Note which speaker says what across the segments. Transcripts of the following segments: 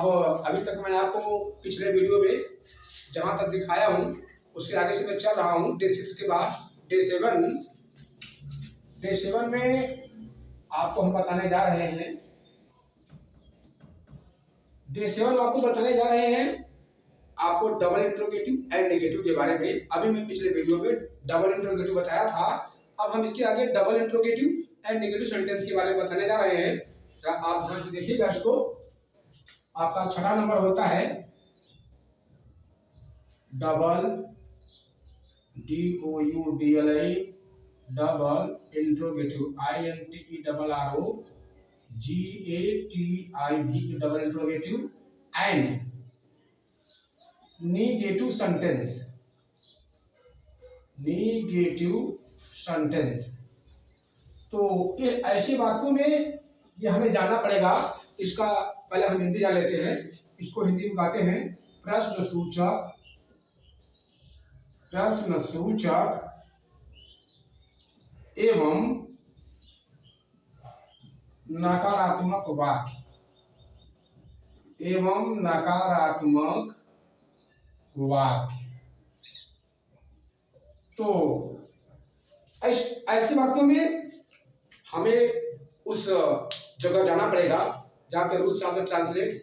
Speaker 1: अब अभी तक मैं आपको पिछले वीडियो में जहां तक दिखाया हूं उसके आगे से मैं चल रहा हूं डे 6 के बाद डे 7 में आपको हम बताने जा रहे हैं। डे 7 में आपको बताने जा रहे हैं आपको डबल इंट्रोगेटिव एंड नेगेटिव के बारे में। अभी मैं पिछले वीडियो में डबल इंट्रोगेटिव बताया था, अब हम इसके आगे double interrogative and negative sentence के बारे में बताने जा रहे हैं। आप ध्यान से देखिएगा इसको। आपका 6वां नंबर होता है double DOUBLE double interrogative INTERROGATIV double interrogative and negative sentence. तो ये ऐसी बातों में ये हमें जानना पड़ेगा। इसका पहले हम हिंदी जान लेते हैं। इसको हिंदी में कहते हैं प्रश्नसूचक एवं नकारात्मक वाक्य तो ऐसी बातों में हमें उस जगह जाना पड़ेगा जहाँ पे रूल्स ऑफ द ट्रांसलेट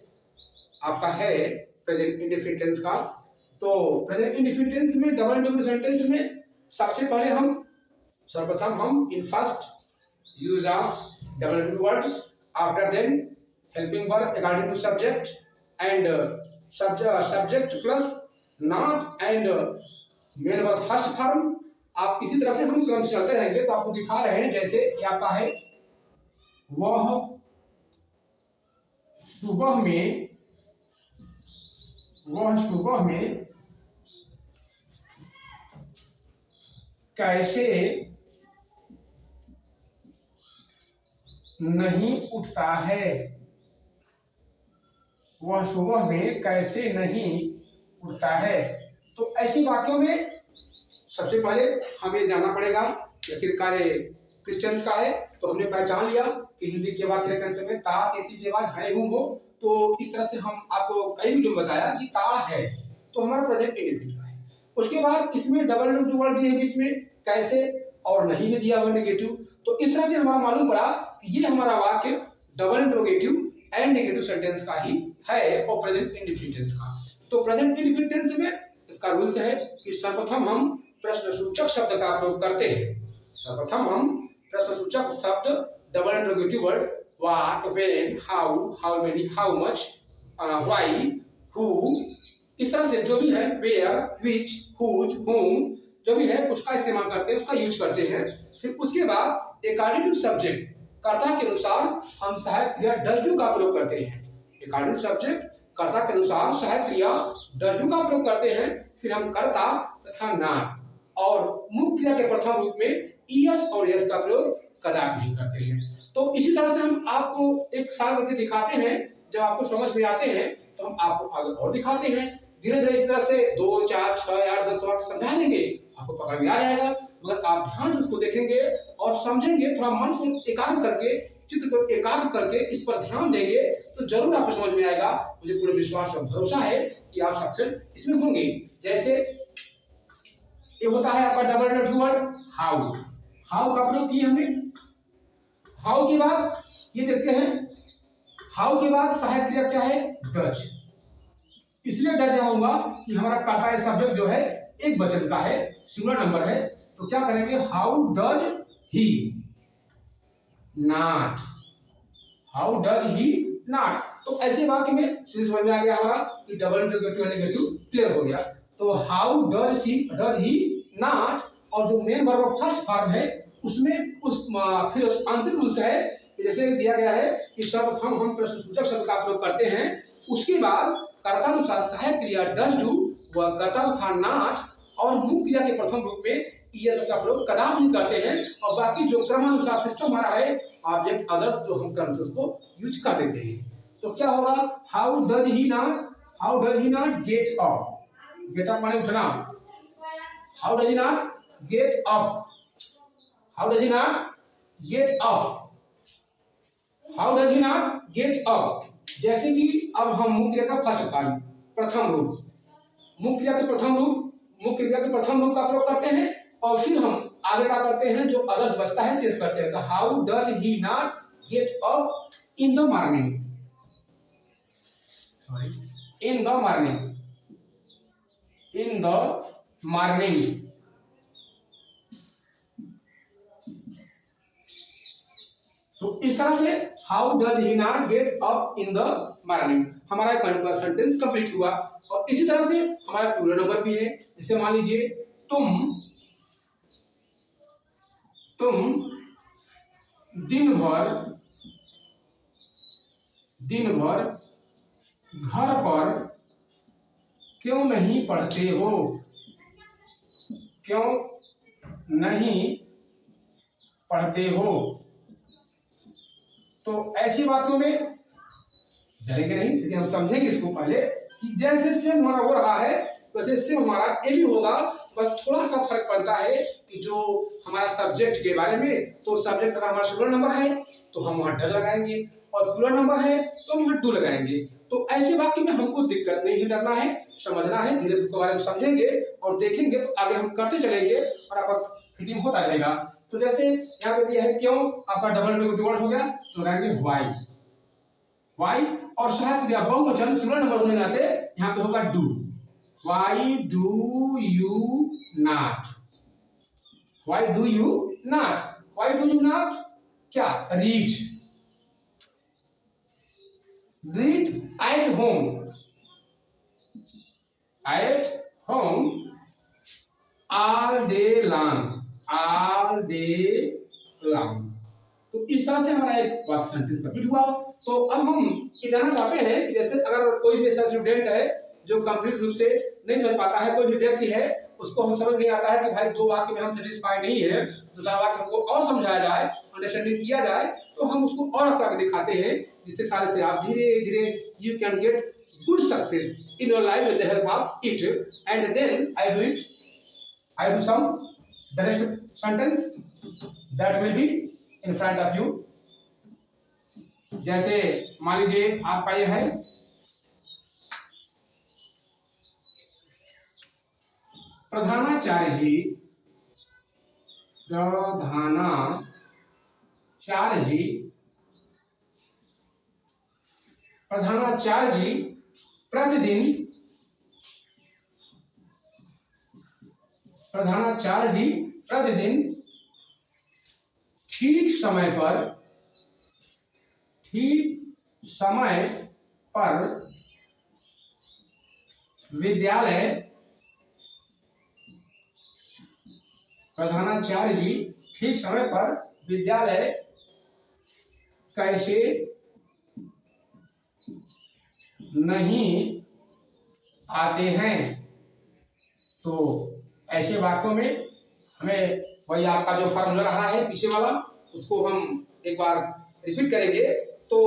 Speaker 1: आपका है प्रेजेंट इंडेफिनिट टेंस का। तो प्रेजेंट इंडेफिनिट टेंस में डबल इंडेफिनिट सेंटेंस में सबसे पहले सर्वप्रथम हम in first use of double indefinite words, after then helping verb according to subject and subject plus not and main verb first form. आप इसी तरह से हम क्रम से चलते रहेंगे। तो आपको दिखा रहे हैं जैसे क्या आपका है वह सुबह में कैसे नहीं उठता है। वह सुबह में कैसे नहीं उठता है। तो ऐसी बातों में सबसे पहले हमें जानना पड़ेगा कि आखिर कार्य क्रिश्चियंस का है। तो हमने पहचान लिया कि हिंदी के वाक्य के अंत में ता तेती के बाद है हूं हो। तो इस तरह से हम आपको कई वीडियो में बताया कि ता है तो हमारा प्रेजेंट इंडेफिनिट का है। उसके बाद इसमें डबल इंडेफिनिट वर्ड दिए बीच में कैसे और नहीं भी दिया हुआ नेगेटिव। तो इस तरह से हमारा मालूम पड़ा कि ये हमारा वाक्य double interrogative and negative sentence का ही है और प्रेजेंट इंडेफिनिट टेंस का। तो प्रेजेंट इंडेफिनिट टेंस में इसका रूल्स है कि सर्वप्रथम हम प्रश्नसूचक शब्द का प्रयोग करते हैं। सर्वप्रथम हम प्रश्नसूचक शब्द double interrogative word what, when, how, how many, how much, why, who, इस तरह से जो भी है वेयर, व्हिच, हुज, whom जो भी है उसका इस्तेमाल करते हैं, उसका यूज करते हैं। फिर उसके बाद अकॉर्डिंग टू सब्जेक्ट कर्ता के अनुसार हम सहायक क्रिया डज डू का प्रयोग करते हैं। अकॉर्डिंग टू सब्जेक्ट कर्ता के अनुसार सहायक क्रिया डज डू का प्रयोग करते हैं। फिर हम कर्ता तथा नाम और मुख्य क्रिया के प्रथम रूप में ईएस और एस का प्रयोग कदापि नहीं करते हैं। तो इसी तरह से हम आपको एक साल करके दिखाते हैं। जब आपको समझ में आते हैं तो हम आपको आगे और दिखाते हैं। धीरे धीरे इस तरह से 2, 4, 6, 8, 10 वाक्य समझा देंगे, आपको पकड़ में आ जाएगा। मगर आप ध्यान से उसको देखेंगे और समझेंगे, थोड़ा मन को एकाग्र करके, चित्त को एकाग्र करके इस पर ध्यान देंगे तो जरूर आपको समझ में आएगा। मुझे पूरे विश्वास और भरोसा है कि आप सक्सेस इसमें होंगे। जैसे ये होता है आपका double interrogative word how. How का प्रयोग किए हमने। हाउ के बाद ये देखते हैं, हाउ के बाद सहायक क्रिया क्या है डज। इसलिए डज आऊंगा कि हमारा कर्ता सब्जेक्ट जो है एक वचन का है, सिंगुलर नंबर है। तो क्या करेंगे how does he not, how does he not. तो ऐसे वाक्य में समझ में आ गया हमारा कि डबल इंट्रोगेटिव नेगेटिव क्लियर हो गया। तो हाउ डज ही नॉट और जो मेन वर्ब फर्स्ट फॉर्म है उसमें उस फिर अंतिम रूप है जैसे दिया गया है कि सर्वप्रथम हम प्रश्नसूचक शब्द का प्रयोग करते हैं। उसके बाद कर्तानुसार सहायक क्रिया डज डू व कर्ता तथा नॉट और मुख्य क्रिया के प्रथम रूप में ईएस का प्रयोग कदापि नहीं करते हैं। और बाकी जो क्रमानुसार सिस्टम हमारा है ऑब्जेक्ट अदर्स जो हम क्रम से उसको यूज कर देते हैं। तो क्या होगा how does he not get up. Get up माने उठना। How does he not get up, how does he not get up, how does he not get up. जैसे कि अब हम मुख्य क्रिया का फर्स्ट फॉर्म, प्रथम रूप, मुख्य क्रिया के प्रथम रूप, मुख्य क्रिया के प्रथम रूप का प्रयोग करते हैं और फिर हम आगे क्या करते हैं, जो अदर्स बचता है शेष करते हैं। तो how does he not get up in the morning, in the morning, in the morning. तो इस तरह से how does he not get up in the morning हमारा सेंटेंस कंप्लीट हुआ। और इसी तरह से हमारा प्लूरल नंबर भी है। जैसे मान लीजिए तुम दिन भर घर पर क्यों नहीं पढ़ते हो, क्यों नहीं पढ़ते हो। तो ऐसी बातों में डरेंगे नहीं, इसलिए हम समझेंगे इसको पहले कि जैसे सेम हमारा हो रहा है वैसे सेम हमारा ये भी होगा। बस थोड़ा सा फर्क पड़ता है कि जो हमारा सब्जेक्ट के बारे में, तो सब्जेक्ट अगर हमारा सिंगुलर नंबर है तो हम वहां डज लगाएंगे और प्लूरल नंबर है तो हम वहां डू लगाएंगे। तो ऐसे वाक्य में हमको दिक्कत नहीं डरना है, समझना है, धीरे धीरे बारे में समझेंगे और देखेंगे तो आगे हम करते चलेंगे और आपका फिटिंग होता रहेगा। तो जैसे यहाँ पे दिया है क्यों, आपका डबल नेगेटिव वर्ड हो गया तो लगाएंगे व्हाई, व्हाई। और सहायक क्रिया बहुवचन सिंगुलर नंबर होने नाते यहाँ पे होगा do, why do you not, why do you not, why do you not क्या, read, read at home, at home all day long, all day long. तो इस तरह से हमारा एक वाक्य सेंटेंस कंप्लीट हुआ। तो अब हम ये जानना चाहते हैं कि जैसे अगर कोई भी ऐसा स्टूडेंट है जो कंप्लीट रूप से नहीं समझ पाता है, कोई भी व्यक्ति है उसको हम समझ नहीं आता है कि भाई दो वाक्य में हम सेटिस्फाई नहीं है, दूसरा वाक्य हमको और समझाया जाए, अंडरस्टैंडिंग किया जाए, तो हम उसको और करके दिखाते हैं जिससे सारे से आप धीरे धीरे you can get good success in your life with the help of it. And then I do some the rest sentence that will be in front of you। जैसे मान लीजिए आपका ये है प्रधानाचार्य जी, प्रधानाचार्य जी, प्रधानाचार्य जी प्रतिदिन, प्रधानाचार्य जी प्रतिदिन ठीक समय पर, ठीक समय पर विद्यालय, प्रधानाचार्य जी ठीक समय पर विद्यालय कैसे नहीं आते हैं। तो ऐसे वाक्यों में हमें वही आपका जो फॉर्मूला रहा है पीछे वाला उसको हम एक बार रिपीट करेंगे। तो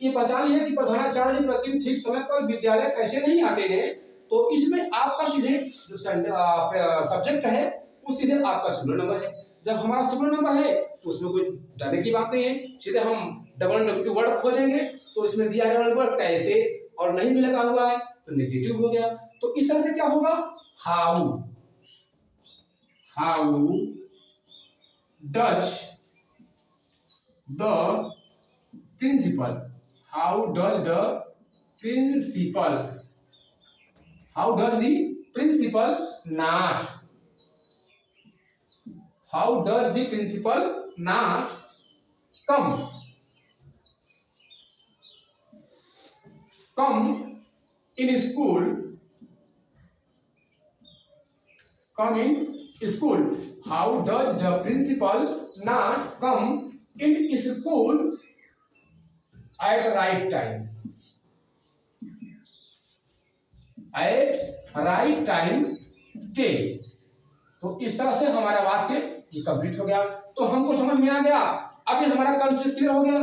Speaker 1: ये पहचान लिया कि प्रधानाचार्य जी प्रतिदिन ठीक समय पर विद्यालय कैसे नहीं आते हैं। तो इसमें आपका सीधे जो सब्जेक्ट है वो सीधे आपका सिंगुलर नंबर है। जब हमारा सिंगुलर नंबर है तो उसमें कोई डरने की बात नहीं है, सीधे हम डबल नेगेटिव वर्ड खोजेंगे। तो इसमें दिया डबल वर्ड कैसे और नहीं भी लगा हुआ है तो नेगेटिव हो गया। तो इस तरह से क्या होगा, how, how does the principal, how does the principal, how does the principal not, how does the principal not come, come in school, come in school, how does the principal not come in school at right time, at right time day। तो इस तरह से हमारा वाक्य ये complete हो गया। तो हमको समझ में आ गया, अब ये हमारा कंसेप्ट क्लियर हो गया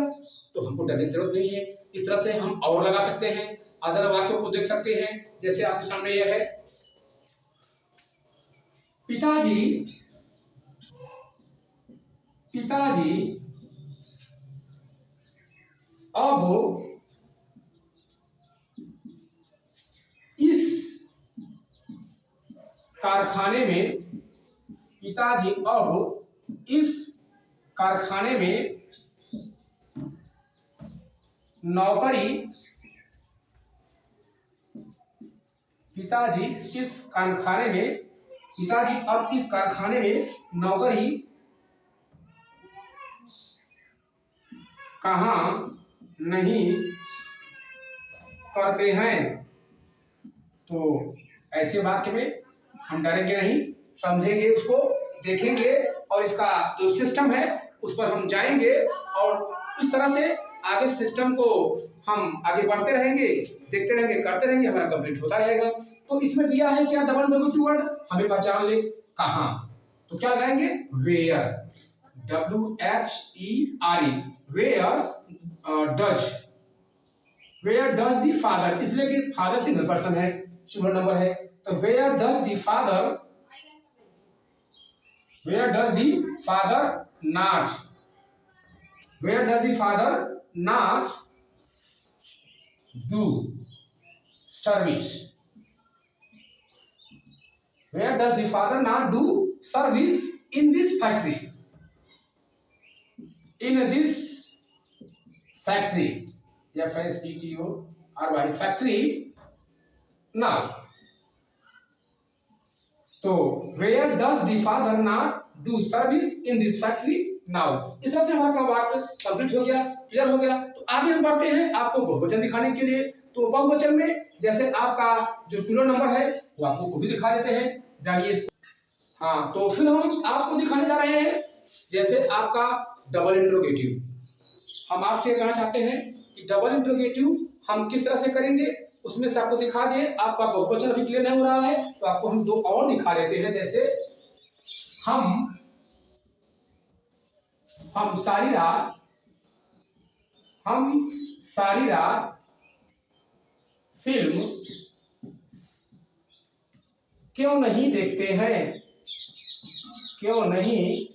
Speaker 1: तो हमको डरने की जरूरत नहीं है। इस तरह से हम और लगा सकते हैं, अदर वाक्यों को देख सकते हैं। जैसे आपके सामने यह है, पिताजी, पिताजी अब कारखाने में पिताजी अब इस कारखाने में नौकरी पिताजी इस कारखाने में पिताजी अब इस कारखाने में नौकरी कहाँ नहीं करते हैं। तो ऐसे वाक्य में हम डरेंगे नहीं, समझेंगे, उसको देखेंगे और इसका जो सिस्टम है उस पर हम जाएंगे और इस तरह से आगे सिस्टम को हम आगे बढ़ते रहेंगे, देखते रहेंगे, करते रहेंगे, हमारा कंप्लीट होता रहेगा। तो इसमें दिया है क्या, डबल इंटरोगेटिव वर्ड, हमें पहचान ले कहाँ, तो क्या लगाएंगे, where, WHERE, where does, where does the father, इसलिए कि फादर सिंगल पर्सन है, सिंगल नंबर है, तो where does the father, where does the father not, where does the father not do service, where does the father not do service in this factory, in this factory, FACTORY, factory now। तो where does the father not do service in this factory now, इस तरह से हमारा वाक्य complete हो गया, clear हो गया। तो आगे हम बढ़ते हैं आपको बहुवचन दिखाने के लिए। तो बहुवचन में जैसे आपका जो पिलर नंबर है वो आपको खुद ही दिखा देते हैं, जानिए। हाँ, तो फिर हम आपको दिखाने जा रहे हैं जैसे आपका डबल इंटरोगेटिव। हम आपसे कहना चाहते हैं कि डबल इंटरोगेटिव हम किस तरह से करेंगे, उसमें से आपको दिखा दे। आपका बहुवचन अभी क्लियर नहीं हो रहा है तो आपको हम दो और दिखा देते हैं। जैसे हम सारी रात फिल्म क्यों नहीं देखते हैं, क्यों नहीं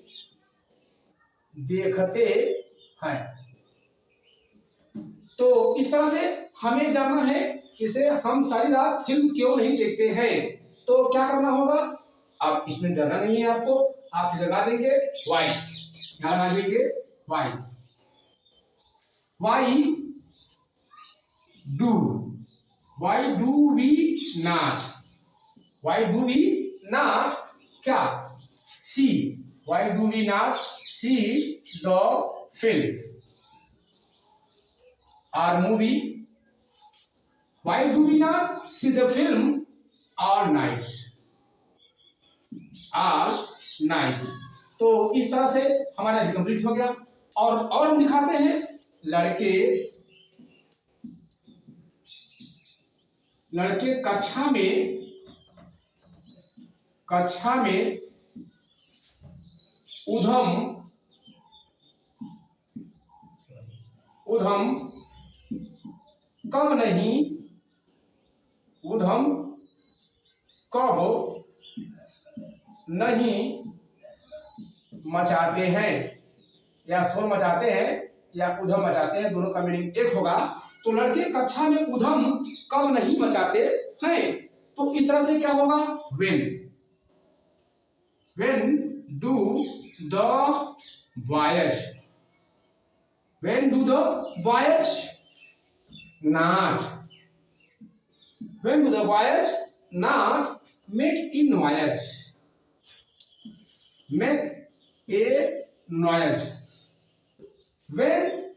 Speaker 1: देखते हैं। तो इस तरह से हमें जानना है इसे, हम सारी रात फिल्म क्यों नहीं देखते हैं। तो क्या करना होगा, अब इसमें डरना नहीं है आपको, आप लगा देंगे वाई, यहाँ लगा देंगे why, why do we not, why do we not क्या, see, why do we not see the film or movie, why do we not see the film all night, तो इस तरह से हमारा भी कंप्लीट हो गया। और हम दिखाते हैं लड़के कक्षा में उधम कब नहीं मचाते हैं, या शोर मचाते हैं या उधम मचाते हैं, दोनों का मीनिंग एक होगा। तो लड़के कक्षा में उधम कब नहीं मचाते हैं, तो इस तरह से क्या होगा, when do the boys not make a noise, when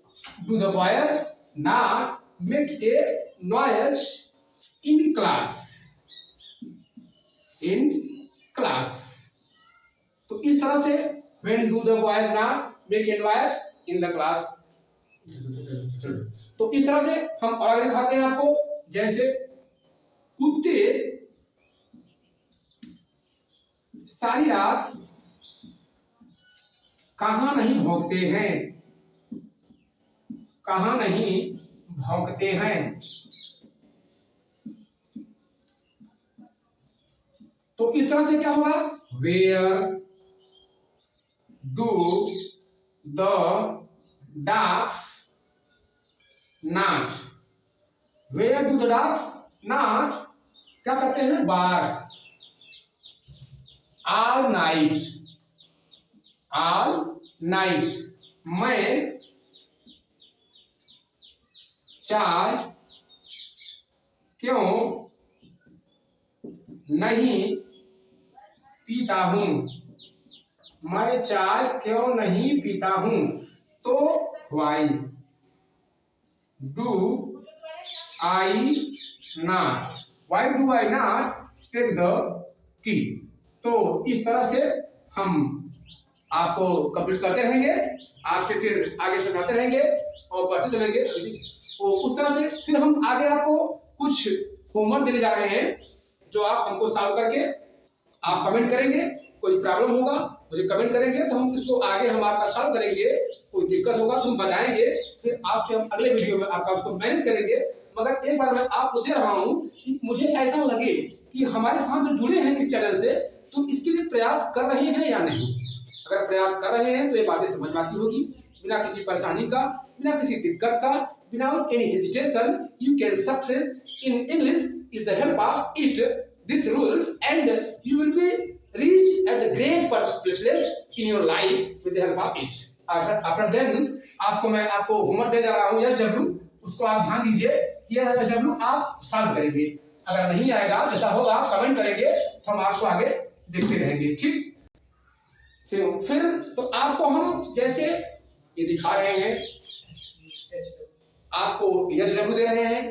Speaker 1: do the boys not make a noise in class, तो इस तरह से when do the boys not make a noise in the class, तो इस तरह से हम और दिखाते हैं आपको। जैसे कुत्ते सारी रात कहाँ नहीं भौंकते हैं, तो इस तरह से क्या होगा, where do the dogs not, where do the dogs not क्या करते हैं, bark, all night, all night, मैं चाय क्यों नहीं पीता हूँ, मैं चाय क्यों नहीं पीता हूँ। तो why do I not, why do I not take the tea. तो इस तरह से हम आपको कंप्लीट करते रहेंगे, आपसे फिर आगे समझाते रहेंगे और बढ़ते चलेंगे। तो उस तरह से फिर हम आगे आपको कुछ होमवर्क देने जा रहे हैं जो आप हमको सॉल्व करके आप कमेंट करेंगे। कोई प्रॉब्लम होगा मुझे कमेंट करेंगे तो हम इसको आगे हम आपका सॉल्व करेंगे। कोई दिक्कत होगा तो हम बताएंगे, फिर आपसे हम अगले वीडियो में आपका उसको मैनेज करेंगे। मगर एक बार मैं आपको दे रहा हूँ कि मुझे ऐसा लगे कि हमारे साथ जो जुड़े हैं इस चैनल से, तो इसके लिए प्रयास कर रहे हैं या नहीं। अगर प्रयास कर रहे हैं तो ये बातें समझ में आती होगी, बिना किसी परेशानी का, बिना किसी दिक्कत का, without any hesitation you can success in English is the help of it, these rules, and you will be reach at the great place in your life with the help of it. After then आपको मैं आपको homework दे जा रहा हूँ SW, उसको आप ध्यान दीजिए। ये SW आप सॉल्व करेंगे, अगर नहीं आएगा जैसा होगा कमेंट करेंगे तो हम आपको आगे देखते रहेंगे। ठीक, फिर तो आपको हम जैसे ये दिखा रहे हैं, आपको SW दे रहे हैं,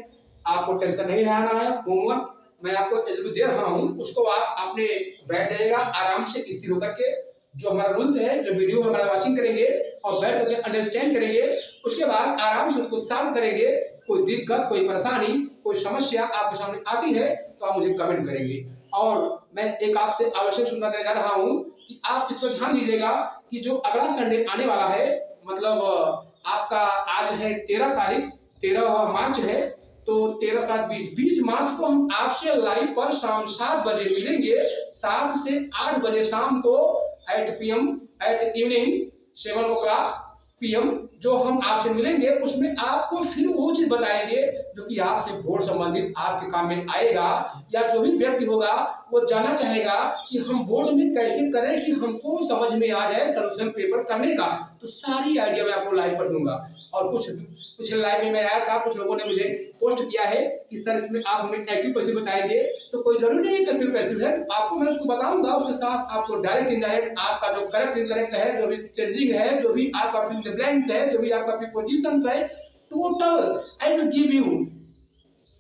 Speaker 1: आपको टेंशन नहीं लेना है। होमवर्क मैं आपको SW दे रहा हूं, उसको आप अपने बैठ जाइएगा आराम से स्थिर होकर के, जो हमारा रूल्स है, जो वीडियो हमारा वाचिंग करेंगे और बैठ करके अंडरस्टैंड करेंगे, उसके बाद आराम से उसको सॉल्व करेंगे। कोई दिक्कत, कोई परेशानी, कोई समस्या आपके सामने आती है तो आप मुझे कमेंट करेंगे। और मैं एक आपसे आवश्यक सूचना देने जा रहा हूं कि आप इस पर ध्यान दीजिएगा कि जो अगला संडे आने वाला है, मतलब आपका आज है 13 तारीख, 13 मार्च है, तो 13, 7, 20 मार्च को हम आपसे लाइव पर शाम 7 बजे मिलेंगे। 7 से 8 बजे शाम को एट इवनिंग 7 o'clock PM जो हम आपसे मिलेंगे, उसमें आपको फिर वो चीज बताएंगे जो कि आपसे बोर्ड संबंधित आपके काम में आएगा, या जो भी व्यक्ति होगा वो जानना चाहेगा कि हम बोर्ड में कैसे करें कि हमको समझ में आ जाए सॉल्यूशन पेपर करने का। तो सारी आइडिया मैं आपको लाइव पर दूंगा। और कुछ लाइव में मैं आया था, कुछ लोगों ने मुझे पोस्ट किया है कि सर इसमें आप हमें एक्टिव पैसिव बताएंगे, तो कोई जरूरी नहीं एक्टिव पैसिव है, आपको मैं उसको बताऊंगा। उसके साथ आपको डायरेक्ट इनडायरेक्ट आपका जो करेक्ट इनकरेक्ट है, जो भी चेंजिंग है, जो भी आपका फिल द ब्लैंक्स है, जो भी आपका प्रीपोजिशंस है, total I will give you.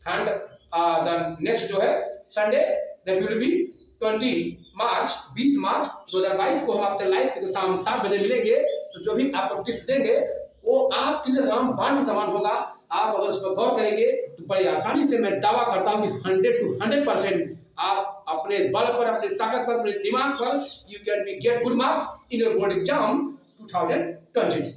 Speaker 1: And the next जो है संडे दैट विल बी 20 मार्च 2022 को हम आपसे लाइव शाम 7 बजे मिलेंगे। तो जो भी आपको टिप्स देंगे वो आपके लिए रामबाण के समान होगा। आप अगर उस पर गौर करेंगे तो बड़ी आसानी से मैं दावा करता हूं कि 100 to 100% आप अपने बल पर, अपने ताकत पर, अपने दिमाग पर you can be get good marks in your board exam 2020।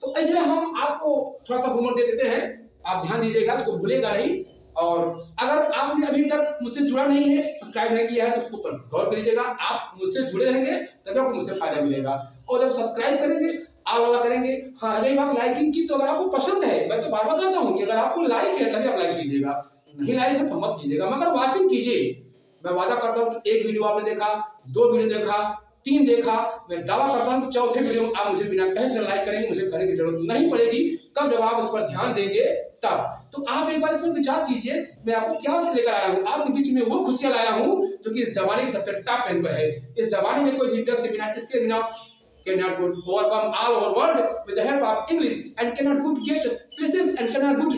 Speaker 1: तो इसलिए हम आपको थोड़ा सा होमवर्क दे देते हैं, आप ध्यान दीजिएगा, इसको भूलेगा नहीं। और अगर आपने अभी तक मुझसे जुड़ा नहीं है, सब्सक्राइब नहीं किया है, तो उसको पर गौर करिएगा। आप मुझसे जुड़े रहेंगे तभी आपको मुझसे फायदा मिलेगा। और जब सब्सक्राइब करेंगे, आप वाला करेंगे, हाँ रही बात लाइकिंग की, तो अगर आपको पसंद है, मैं तो बार बार कहता हूँ कि अगर आपको लाइक है तभी आप लाइक कीजिएगा, नहीं लाइक है तो मत कीजिएगा, मगर वाचिंग कीजिए। मैं वादा करता हूँ कि एक वीडियो आपने देखा, 2 वीडियो देखा, 3 देखा, मैं दावा करता हूँ कि चौथे वीडियो में आप मुझे बिना कहे से लाइक करेंगे, मुझे करने की जरूरत नहीं पड़ेगी। तब जब आप उस पर ध्यान देंगे तब। तो आप एक बार इस पर विचार कीजिए, मैं आपको क्या से लेकर आया हूँ, आपके बीच में वो खुशियां लाया हूँ जो कि इस जमाने की सबसे टॉप रैंक पर है। इस जमाने में कोई भी व्यक्ति बिना इसके बिना cannot good overcome all our world with the help of English, and cannot good get places, and cannot good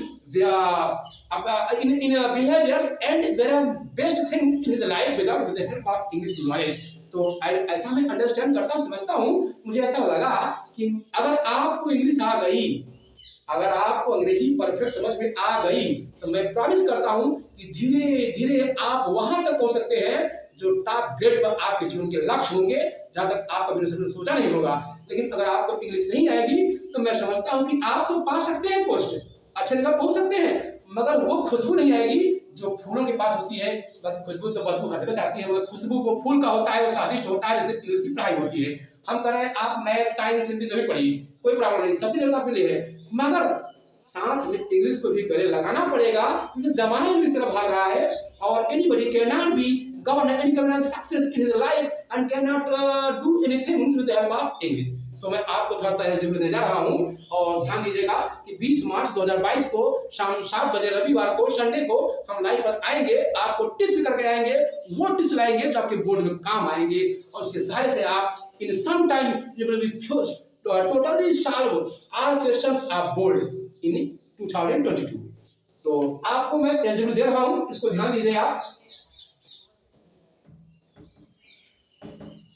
Speaker 1: in behaviors, and there are best things in his life without with the help of English knowledge. तो ऐसा मैं understand करता हूँ, समझता हूँ। मुझे ऐसा लगा कि अगर आपको इंग्लिश आ गई, अगर आपको अंग्रेजी परफेक्ट समझ में आ गई, तो मैं प्रॉमिस करता हूँ कि धीरे धीरे आप वहां तक पहुंच सकते हैं जो टॉप ग्रेड पर आपके जीवन के लक्ष्य होंगे, जहां तक आप कभी सोचा नहीं होगा। लेकिन अगर आपको इंग्लिश नहीं आएगी तो मैं समझता हूं कि आप तो पा सकते हैं पोस्ट, अच्छे जगह पहुंच सकते हैं, मगर वो खुशबू नहीं आएगी जो फूलों के पास होती है। बस खुशबू तो बदबू हद तक आती है, मगर खुशबू वो फूल का होता है, वो स्वादिष्ट होता है, जैसे इंग्लिश की पढ़ाई होती है। हम कर रहे हैं, आप मैथ, साइंस, हिंदी जो भी पढ़िए, कोई प्रॉब्लम नहीं, सबकी जरूरत आपके लिए है, मगर साथ में इंग्लिश को भी गले लगाना पड़ेगा, क्योंकि जमाना इंग्लिश तरफ भाग रहा है। और anybody can not be govern any government success in his life and cannot do anything with the help of English. तो मैं आपको थोड़ा सा एलजीब्रा देने जा रहा हूँ और ध्यान दीजिएगा कि 20 मार्च 2022 को शाम 7 बजे रविवार को संडे को हम लाइव पर आएंगे, आपको टिप्स करके आएंगे, वो टिप्स लाएंगे जो आपके बोर्ड में काम आएंगे और उसके सहारे से आप in some time you will be totally solve all questions of board in 2022. तो आपको मैं एलजीब्रा दे रहा हूँ, इसको ध्यान दीजिएगा।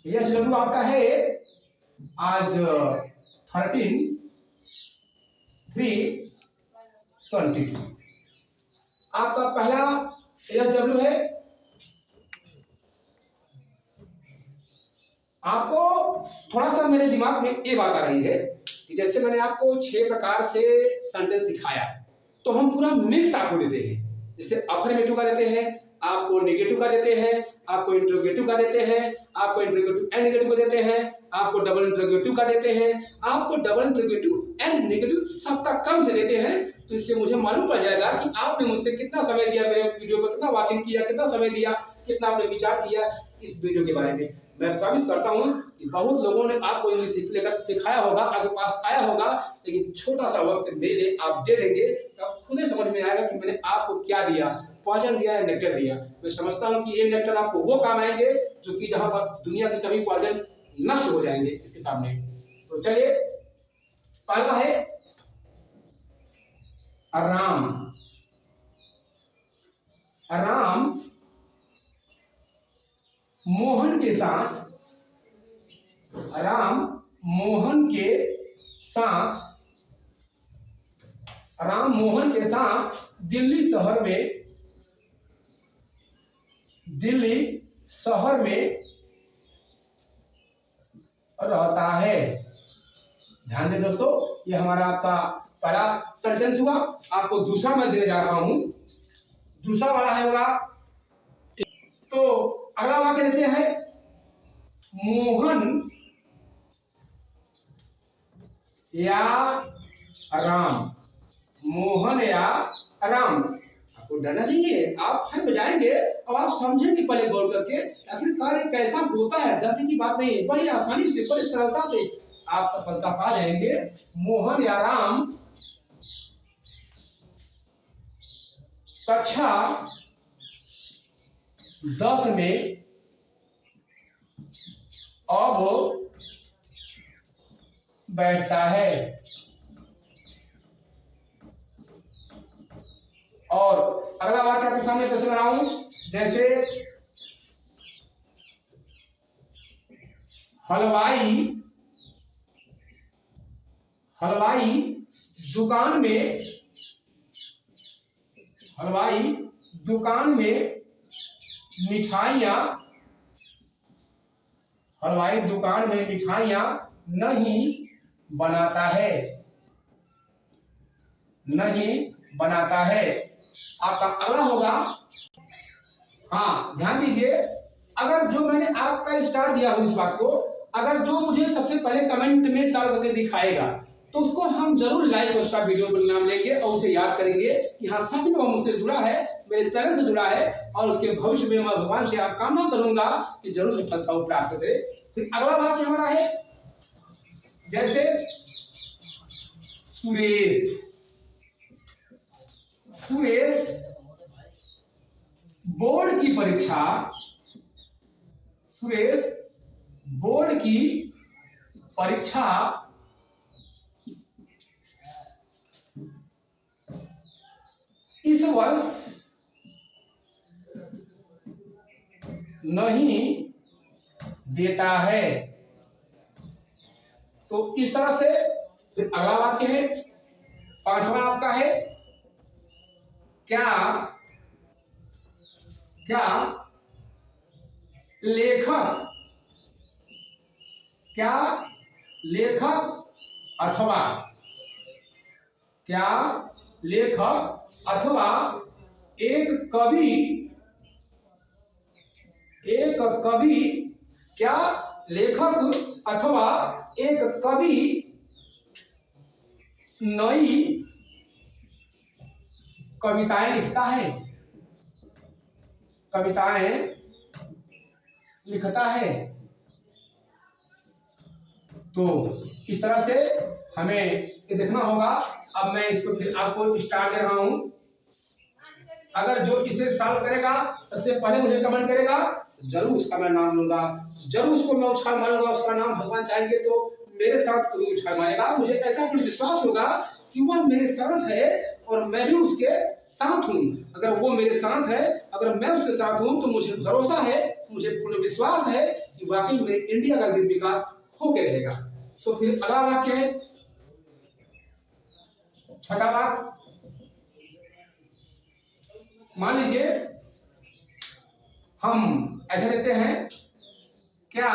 Speaker 1: ये एलजीब्रा आपका है आज 13/3/22। आपका पहला एलजीब्रा है। आपको थोड़ा सा मेरे दिमाग में ये बात आ रही है कि जैसे मैंने आपको 6 प्रकार से सेंटेंस सिखाया, तो हम पूरा मिक्स आपको देते हैं। जैसे अफर्मेटिव का देते हैं, आपको नेगेटिव का देते हैं, आपको इंट्रोगेटिव का देते हैं, आपको इंट्रोगेटिव एंड नेगेटिव को देते हैं, आपको डबल इंट्रोगेटिव का देते हैं, आपको डबल इंट्रोगेटिव एंड नेगेटिव सबका क्रम से देते हैं। तो इससे मुझे मालूम पड़ जाएगा कि आपने मुझसे कितना समय दिया, मेरे वीडियो पर कितना वॉचिंग किया, कितना समय दिया, कितना आपने विचार किया इस वीडियो के बारे में। मैं प्रॉमिस करता हूं कि बहुत लोगों ने आपको इंग्लिश लेकर सिखाया होगा, आपके पास आया होगा, लेकिन छोटा सा वक्त मेरे आप दे देंगे तो आप खुद ही समझ में आएगा कि मैंने आपको क्या दिया, पॉइजन दिया या नेक्टर दिया। मैं समझता हूं कि ये नेक्टर आपको वो काम आएंगे जो कि जहां पर दुनिया के सभी पॉइजन नष्ट हो जाएंगे इसके सामने। तो चलिए, पहला है राम। राम मोहन के साथ, राम मोहन के साथ, राम मोहन के साथ दिल्ली शहर में रहता है। ध्यान दें दोस्तों, ये हमारा आपका पहला सेंटेंस हुआ। आपको दूसरा मैं देने जा रहा हूं। दूसरा वाला है होगा, तो अगला वाक्य जैसे है मोहन या राम। मोहन या राम, आपको डरना नहीं है, आप हर बजाएंगे और आप समझेंगे पहले गौर करके आखिरकार ये कैसा होता है। डरने की बात नहीं है, बड़ी आसानी से, बड़ी सरलता से आप सफलता पा जाएंगे। मोहन या राम कक्षा 10 में अब बैठता है। और अगला वाक्य आपके सामने कैसे बनाऊं, जैसे हलवाई दुकान में, हलवाई दुकान में मिठाइयाँ, हलवाई दुकान में मिठाइयाँ नहीं बनाता है, नहीं बनाता है। आपका अगला होगा, हाँ ध्यान दीजिए, अगर जो मैंने आपका स्टार दिया हूं इस बात को, अगर जो मुझे सबसे पहले कमेंट में सॉल्व करके दिखाएगा तो उसको हम जरूर लाइक उसका वीडियो पर नाम लेंगे और उसे याद करेंगे कि हाँ सच में वो मुझसे जुड़ा है, मेरे चैनल से जुड़ा है, और उसके भविष्य में मैं भगवान से आप कामना करूंगा कि जरूर सफलता प्राप्त करे। फिर अगला वाक्य हमारा है, जैसे सुरेश बोर्ड की परीक्षा, सुरेश बोर्ड की परीक्षा इस वर्ष नहीं देता है। तो इस तरह से फिर अगला वाक्य है, पांचवा आपका है, क्या लेखक अथवा एक कवि, क्या लेखक अथवा एक कवि नई कविताएं लिखता है, कविताएं लिखता है। तो इस तरह से हमें ये देखना होगा। अब मैं इसको फिर आपको स्टार दे रहा हूं। अगर जो इसे सॉल्व करेगा सबसे पहले मुझे कमेंट करेगा, जरूर उसका मैं नाम लूंगा, जरूर उसको मैं उछाल मारूंगा, उसका नाम भगवान चाहेंगे तो मेरे साथ जरूर उछाल मारेगा। मुझे ऐसा कुछ विश्वास होगा कि वह मेरे साथ है और मैं भी उसके साथ हूँ। अगर वो मेरे साथ है, अगर मैं उसके साथ हूँ, तो मुझे भरोसा है, मुझे पूर्ण विश्वास है कि वाकई में इंडिया का विकास होके रहेगा। तो फिर अगला वाक्य है, छठा वाक्य। मान लीजिए हम ऐसे लेते हैं, क्या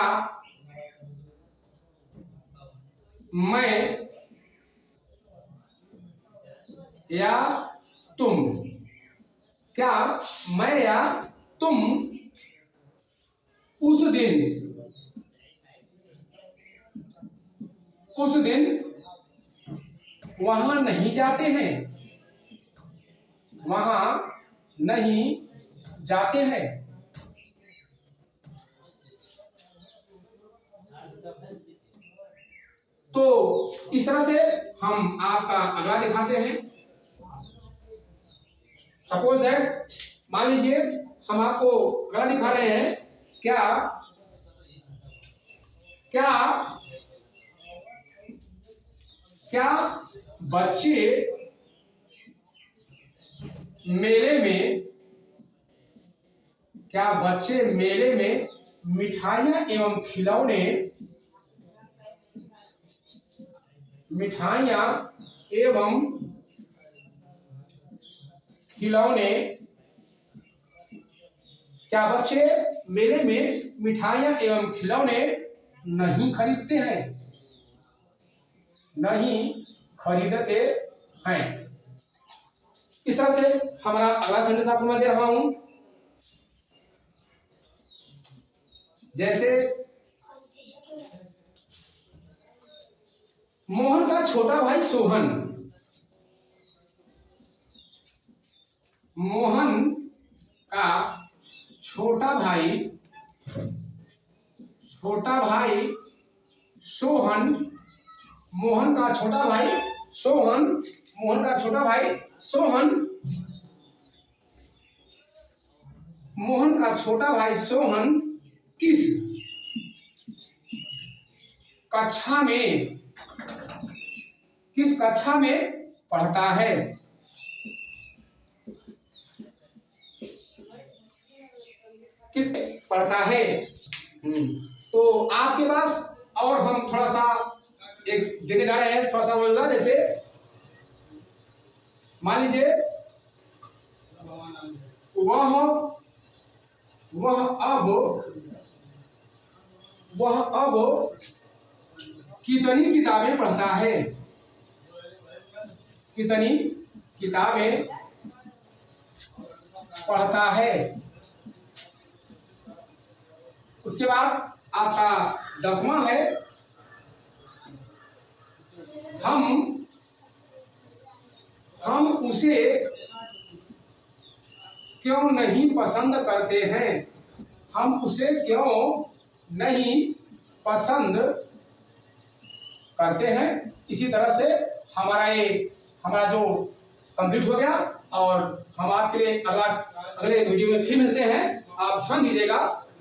Speaker 1: मैं या तुम, क्या मैं या तुम उस दिन वहां नहीं जाते हैं, वहां नहीं जाते हैं। तो इस तरह से हम आपका अगला दिखाते हैं। सपोज दैट, मान लीजिए हम आपको अगला दिखा रहे हैं, क्या क्या क्या बच्चे मेले में, क्या बच्चे मेले में मिठाइयां एवं खिलौने, मिठाइयां एवं खिलौने, क्या बच्चे मेले में मिठाइयां एवं खिलौने नहीं खरीदते हैं, नहीं खरीदते हैं। इस तरह से हमारा अगला सेंटेंस आपको मैं दे रहा हूं। जैसे मोहन का छोटा भाई सोहन, मोहन का छोटा भाई सोहन, मोहन का छोटा भाई सोहन, मोहन का छोटा भाई सोहन, मोहन का छोटा भाई सोहन किस कक्षा में, किस कक्षा में पढ़ता है, किस पढ़ता है। तो आपके पास और हम थोड़ा सा एक देने जा रहे हैं, थोड़ा सा बोलना। जैसे मान लीजिए वह अब कितनी किताबें पढ़ता है, कितनी किताबें पढ़ता है। उसके बाद आपका 10वां है, हम उसे क्यों नहीं पसंद करते हैं, हम उसे क्यों नहीं पसंद करते हैं। इसी तरह से हमारा जो कंप्लीट हो गया, और हम आपके लिए अगले वीडियो में फिर मिलते हैं। आप ध्यान दीजिएगा,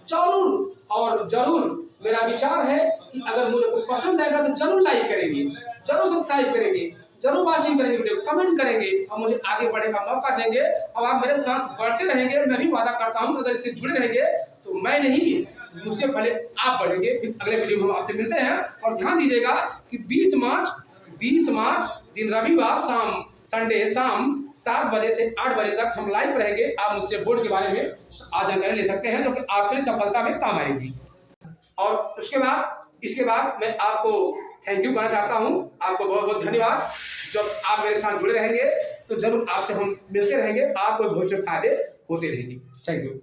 Speaker 1: जरूर और जरूर मेरा विचार है कि अगर मुझे को पसंद आएगा तो जरूर लाइक करेंगे, जरूर सब्सक्राइब करेंगे, जरूर वाचिंग करेंगे, वीडियो कमेंट करेंगे और मुझे आगे बढ़ने का मौका देंगे। अब आप मेरे साथ बढ़ते रहेंगे। मैं भी वादा करता हूं, अगर इससे जुड़े रहेंगे तो मैं नहीं, मुझसे पहले आप बढ़ेंगे। फिर अगले वीडियो में हम आपसे मिलते हैं। और ध्यान दीजिएगा कि 20 मार्च दिन रविवार शाम, संडे शाम 7 बजे से 8 बजे तक हम लाइव रहेंगे। आप मुझसे बोर्ड के बारे में जानकारी ले सकते हैं, जो कि आपके लिए सफलता में काम आएगी। और इसके बाद मैं आपको थैंक यू कहना चाहता हूं। आपको बहुत बहुत धन्यवाद। जब आप मेरे साथ जुड़े रहेंगे तो जरूर आपसे हम मिलते रहेंगे, आपको बहुत से फायदे होते रहेंगे। Thank you.